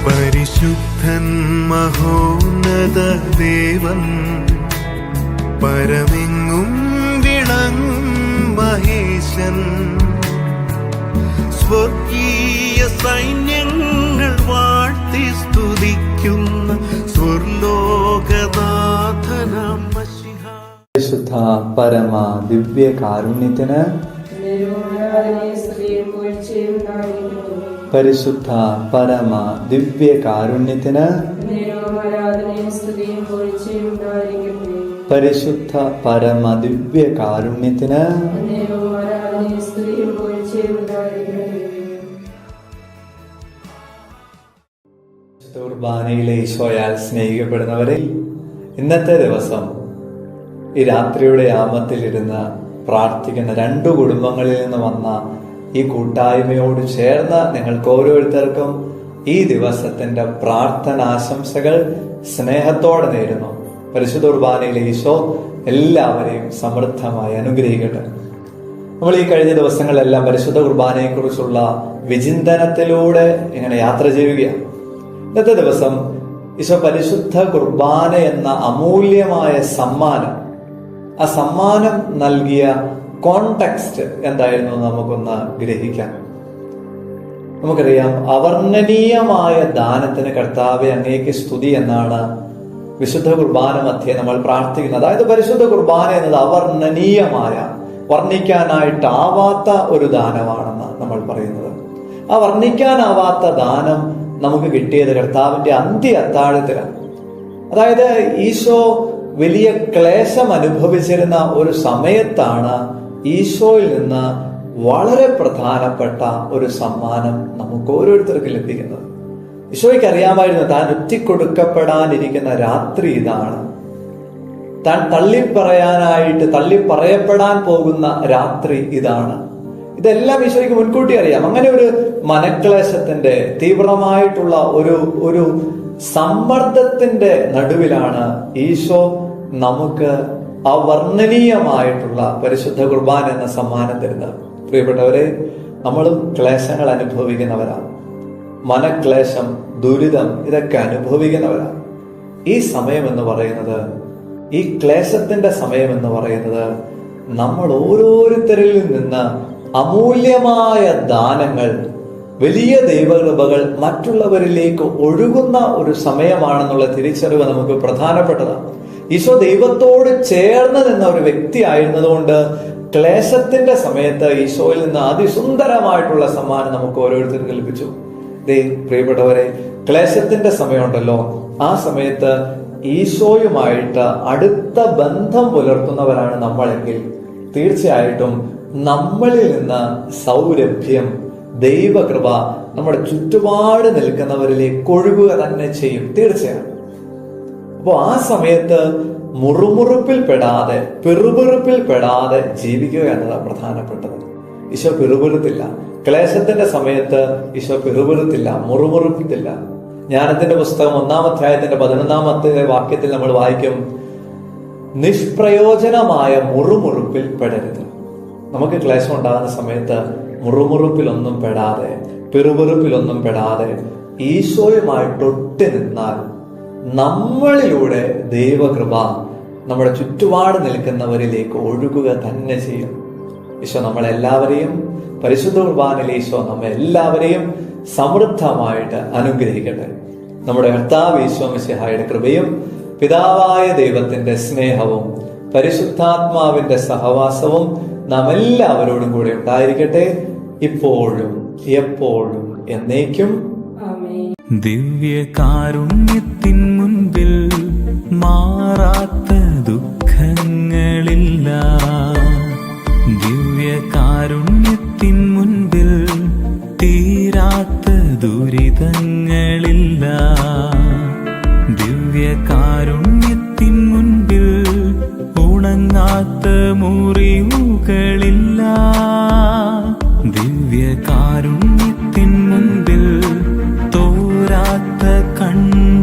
പരിശുദ്ധൻ മഹോന്നത ദേവൻ പരമെങ്ങും വിളങ്ങും മഹേശൻ സ്വർഗീയ സൈന്യങ്ങൾ വാഴ്ത്തി സ്തുതിക്കുന്ന സ്വർലോകനാഥനാം മശിഹ. പരിശുദ്ധ പരമ ദിവ്യ കാരുണ്യത്തിന് പരിശുദ്ധ പരമ ദിവ്യ കാരുണ്യത്തിന് പരിശുദ്ധ പരമ ദിവ്യ കാരുണ്യത്തിന് കുർബാനയിലെ ഈശോയാൽ സ്നേഹിക്കപ്പെടുന്നവരെ, ഇന്നത്തെ ദിവസം ഈ രാത്രിയുടെ യാമത്തിലിരുന്ന് പ്രാർത്ഥിക്കുന്ന 2 കുടുംബങ്ങളിൽ നിന്ന് വന്ന ഈ കൂട്ടായ്മയോട് ചേർന്ന് നിങ്ങൾക്ക് ഓരോരുത്തർക്കും ഈ ദിവസത്തിന്റെ പ്രാർത്ഥനാശംസകൾ സ്നേഹത്തോടെ നേരുന്നു. പരിശുദ്ധ കുർബാനയിലെ ഈശോ എല്ലാവരെയും സമൃദ്ധമായി അനുഗ്രഹിക്കട്ടെ. നമ്മൾ ഈ കഴിഞ്ഞ ദിവസങ്ങളിലെല്ലാം പരിശുദ്ധ കുർബാനയെ കുറിച്ചുള്ള വിചിന്തനത്തിലൂടെ ഇങ്ങനെ യാത്ര ചെയ്യുകയാണ്. ഇന്നത്തെ ദിവസം ഈശോ പരിശുദ്ധ കുർബാന എന്ന അമൂല്യമായ സമ്മാനം, ആ സമ്മാനം നൽകിയ കോണ്ടെക്സ്റ്റ് എന്തായിരുന്നു നമുക്കൊന്ന് ഗ്രഹിക്കാം. നമുക്കറിയാം, അവർണ്ണനീയമായ ദാനത്തിന് കർത്താവെ അങ്ങേക്ക് സ്തുതി എന്നാണ് വിശുദ്ധ കുർബാന മധ്യേ നമ്മൾ പ്രാർത്ഥിക്കുന്നത്. അതായത് പരിശുദ്ധ കുർബാന എന്നത് അവർണ്ണനീയമായ, വർണ്ണിക്കാനായിട്ടാവാത്ത ഒരു ദാനമാണെന്ന് നമ്മൾ പറയുന്നത്. ആ വർണ്ണിക്കാനാവാത്ത ദാനം നമുക്ക് കിട്ടിയത് കർത്താവിന്റെ അന്ത്യ അത്താഴത്തിലാണ്. അതായത് ഈശോ വലിയ ക്ലേശം അനുഭവിച്ചിരുന്ന ഒരു സമയത്താണ് ഈശോയിൽ നിന്ന് വളരെ പ്രധാനപ്പെട്ട ഒരു സമ്മാനം നമുക്ക് ഓരോരുത്തർക്കും ലഭിക്കുന്നത്. ഈശോയ്ക്ക് അറിയാമായിരുന്നു താൻ ഒറ്റിക്കൊടുക്കപ്പെടാനിരിക്കുന്ന രാത്രി ഇതാണ്, താൻ തള്ളിപ്പറയപ്പെടാൻ പോകുന്ന രാത്രി ഇതാണ്. ഇതെല്ലാം ഈശോയ്ക്ക് മുൻകൂട്ടി അറിയാം. അങ്ങനെ ഒരു മനക്ലേശത്തിന്റെ തീവ്രമായിട്ടുള്ള ഒരു സമ്മർദ്ദത്തിന്റെ നടുവിലാണ് ഈശോ നമുക്ക് അവർണ്ണനീയമായിട്ടുള്ള പരിശുദ്ധ കുർബാന എന്ന സമ്മാനം തരുന്നത്. പ്രിയപ്പെട്ടവരെ, നമ്മളും ക്ലേശങ്ങൾ അനുഭവിക്കുന്നവരാണ്. മനക്ലേശം, ദുരിതം ഇതൊക്കെ അനുഭവിക്കുന്നവരാണ്. ഈ സമയം എന്ന് പറയുന്നത്, ഈ ക്ലേശത്തിന്റെ സമയം എന്ന് പറയുന്നത് നമ്മൾ ഓരോരുത്തരിൽ നിന്ന് അമൂല്യമായ ദാനങ്ങൾ, വലിയ ദൈവകൃപകൾ മറ്റുള്ളവരിലേക്ക് ഒഴുകുന്ന ഒരു സമയമാണെന്നുള്ള തിരിച്ചറിവ് നമുക്ക് പ്രധാനപ്പെട്ടതാണ്. ഈശോ ദൈവത്തോട് ചേർന്ന് നിന്ന ഒരു വ്യക്തി ആയിരുന്നതുകൊണ്ട് ക്ലേശത്തിന്റെ സമയത്ത് ഈശോയിൽ നിന്ന് അതിസുന്ദരമായിട്ടുള്ള സമ്മാനം നമുക്ക് ഓരോരുത്തർക്കും ലഭിച്ചു. പ്രിയപ്പെട്ടവരെ, ക്ലേശത്തിന്റെ സമയമുണ്ടല്ലോ, ആ സമയത്ത് ഈശോയുമായിട്ട് അടുത്ത ബന്ധം പുലർത്തുന്നവരാണ് നമ്മളെങ്കിൽ തീർച്ചയായിട്ടും നമ്മളിൽ നിന്ന് സൗരഭ്യം, ദൈവകൃപ നമ്മുടെ ചുറ്റുപാട് നിൽക്കുന്നവരിലേക്ക് ഒഴുകുക തന്നെ ചെയ്യും, തീർച്ചയായും. അപ്പോൾ ആ സമയത്ത് മുറുമുറുപ്പിൽ പെടാതെ, പിറുപിറുപ്പിൽ പെടാതെ ജീവിക്കുക എന്നതാണ് പ്രധാനപ്പെട്ടത്. ഈശോ പിറുപിറുത്തില്ല. ക്ലേശത്തിന്റെ സമയത്ത് ഈശോ പിറുപിറുത്തില്ല, മുറുമുറുപ്പില്ല. ജ്ഞാനത്തിന്റെ പുസ്തകം 1-ാം അധ്യായത്തിന്റെ 11-ാമത്തെ വാക്യത്തിൽ നമ്മൾ വായിക്കും, നിഷ്പ്രയോജനമായ മുറുമുറുപ്പിൽ പെടരുത്. നമുക്ക് ക്ലേശം ഉണ്ടാകുന്ന സമയത്ത് മുറുമുറുപ്പിലൊന്നും പെടാതെ, പിറുപിറുപ്പിലൊന്നും പെടാതെ ഈശോയുമായിട്ടൊട്ടി നിന്നാൽ നമ്മളിലൂടെ ദൈവകൃപ നമ്മുടെ ചുറ്റുപാട് നിൽക്കുന്നവരിലേക്ക് ഒഴുകുക തന്നെ ചെയ്യും. ഈശോ നമ്മളെല്ലാവരെയും, പരിശുദ്ധ കുർബാനയിൽ ഈശോ നമ്മെല്ലാവരെയും സമൃദ്ധമായിട്ട് അനുഗ്രഹിക്കട്ടെ. നമ്മുടെ കർത്താവ് ഈശോ മിശിഹായുടെ കൃപയും പിതാവായ ദൈവത്തിന്റെ സ്നേഹവും പരിശുദ്ധാത്മാവിന്റെ സഹവാസവും നാം എല്ലാവരോടും കൂടെ ഉണ്ടായിരിക്കട്ടെ, ഇപ്പോഴും എപ്പോഴും എന്നേക്കും. ദിവ്യകാരുണ്യത്തിൻ മുൻപിൽ മാറാത്ത ദുഃഖങ്ങളില്ല, ദിവ്യകാരുണ്യത്തിൻ മുൻപിൽ തീരാത്ത ദുരിതങ്ങളില്ല, ദിവ്യകാരുണ്യത്തിൻ മുൻപിൽ ഉണങ്ങാത്ത മുറിവുകളില്ല, ദിവ്യകാരുണ്യത്തിൻ മുൻപിൽ തോരാത്ത കണ്ണുനീരില്ല.